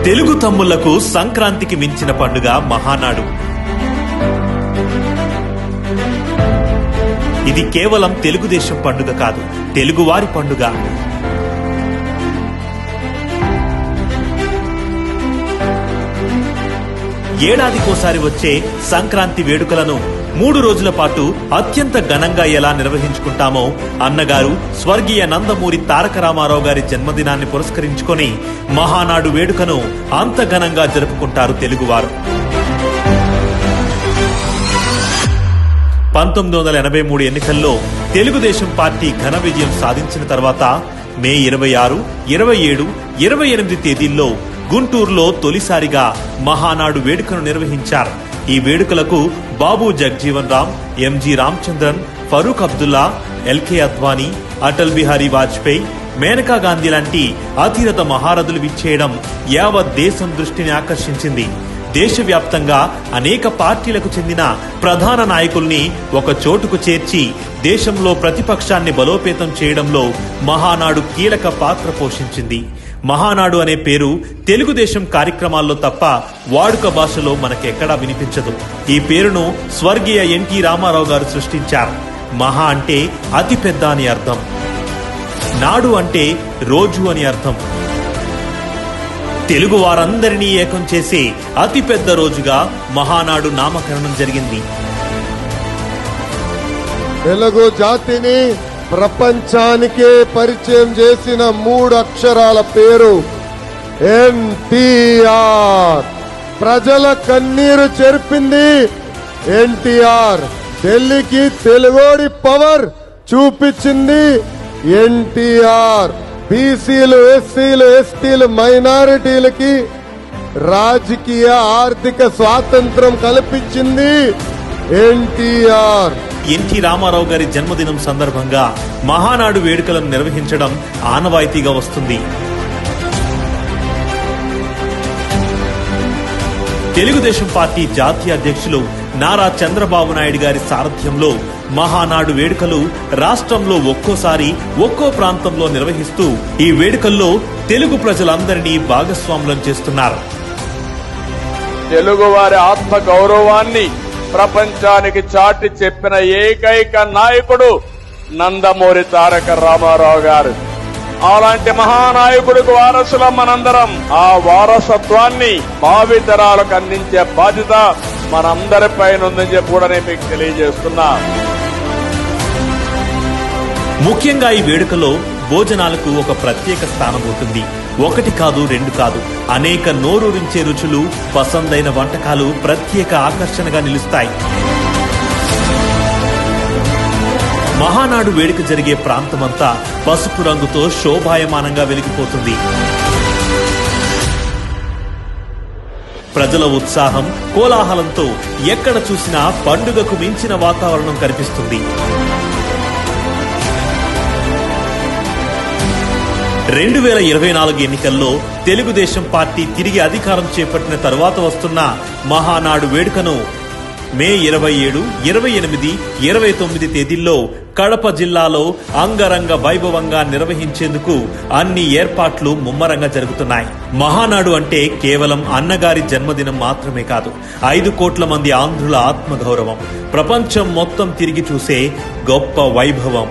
తెలుగు తమ్ముళ్లకు సంక్రాంతికి మించిన పండుగ మహానాడు. ఇది కేవలం తెలుగుదేశం పండుగ కాదు, తెలుగువారి పండుగ. ఏడాదికోసారి వచ్చే సంక్రాంతి వేడుకలను 3 రోజుల పాటు అత్యంత ఘనంగా ఎలా నిర్వహించుకుంటామో అన్నగారు స్వర్గీయ నందమూరి తారక రామారావు గారి జన్మదినాన్ని పురస్కరించుకొని మహానాడు వేడుకను అంత ఘనంగా జరుపుకుంటారు తెలుగువారు. 1983 ఎన్నికల్లో తెలుగుదేశం పార్టీ ఘన విజయం సాధించిన తర్వాత మే 26, 27, 28 తేదీల్లో గుంటూరులో తొలిసారిగా మహానాడు వేడుకను నిర్వహించారు. ఈ వేడుకలకు బాబు జగజీవన్ రామ్, ఎంజీ రామచంద్రన్, ఫరూక్ అబ్దుల్లా, ఎల్కే అద్వానీ, అటల్ బిహారీ వాజ్పేయి, మేనకా గాంధీ లాంటి అతిరథ మహారథులు విచ్చేయడం యావత్ దేశం దృష్టిని ఆకర్షించింది. దేశవ్యాప్తంగా అనేక పార్టీలకు చెందిన ప్రధాన నాయకుల్ని ఒక చోటుకు చేర్చి దేశంలో ప్రతిపక్షాన్ని బలోపేతం చేయడంలో మహానాడు కీలక పాత్ర పోషించింది. మహానాడు అనే పేరు తెలుగుదేశం కార్యక్రమాల్లో తప్ప వాడుక భాషలో మనకెక్కడా వినిపించదు. ఈ పేరును స్వర్గీయ ఎన్టీ రామారావు గారు సృష్టించారు. మహా అంటే అతి పెద్ద అని అర్థం, నాడు అంటే రోజు అని అర్థం. తెలుగు వారందరినీ ఏకం చేసే అతి పెద్ద రోజుగా మహానాడు నామకరణం జరిగింది. తెలుగు జాతిని ప్రపంచానికే పరిచయం చేసిన 3 అక్షరాల పేరు ఎన్టీఆర్. ప్రజల కన్నీరు చెరిపింది ఎన్టీఆర్. ఢిల్లీకి తెలుగోడి పవర్ చూపించింది ఎన్టీఆర్. బీసీలు, ఎస్సీలు, ఎస్టీలు, మైనారిటీలకి రాజకీయ ఆర్థిక స్వాతంత్రం కల్పించింది ఎన్టీఆర్. ఎన్టీ రామారావు గారి జన్మదినం సందర్భంగా మహానాడు వేడుకలను నిర్వహించడం ఆనవాయితీగా వస్తుంది. తెలుగుదేశం పార్టీ జాతీయ అధ్యక్షులు నారా చంద్రబాబు నాయుడు గారి సారథ్యంలో మహానాడు వేడుకలు రాష్ట్రంలో ఒక్కోసారి ఒక్కో ప్రాంతంలో నిర్వహిస్తూ ఈ వేడుకల్లో తెలుగు ప్రజలందరినీ భాగస్వాములం చేస్తున్నారు. తెలుగు వారి ఆత్మ గౌరవాన్ని ప్రపంచానికి చాటి చెప్పిన ఏకైక నాయకుడు నందమూరి తారక రామారావు గారు. అలాంటి మహానాయకుడికి వారసులం మనందరం. ఆ వారసత్వాన్ని భావితరాలకు అందించే బాధ్యత మనందరిపైన ఉందని చెప్పి కూడా నేను మీకు తెలియజేస్తున్నా. ముఖ్యంగా ఈ వేడుకలో భోజనాలకు ఒక ప్రత్యేక స్థానం ఉంటుంది. 1 కాదు, 2 కాదు, అనేక నోరూరించే రుచులు, పసందైన వంటకాలు ప్రత్యేక ఆకర్షణగా నిలుస్తాయి. మహానాడు వేడుక జరిగే ప్రాంతమంతా పసుపు రంగుతో శోభాయమానంగా వెలిగిపోతుంది. ప్రజల ఉత్సాహం, కోలాహలంతో ఎక్కడ చూసినా పండుగకు మించిన వాతావరణం కనిపిస్తుంది. 2024 ఎన్నికల్లో తెలుగుదేశం పార్టీ తిరిగి అధికారం చేపట్టిన తరువాత వస్తున్న మహానాడు వేడుకను మే 27, 28, 29 తేదీల్లో కడప జిల్లాలో అంగరంగ వైభవంగా నిర్వహించేందుకు అన్ని ఏర్పాట్లు ముమ్మరంగా జరుగుతున్నాయి. మహానాడు అంటే కేవలం అన్నగారి జన్మదినం మాత్రమే కాదు, 5 కోట్ల మంది ఆంధ్రుల ఆత్మగౌరవం, ప్రపంచం మొత్తం తిరిగి చూసే గొప్ప వైభవం.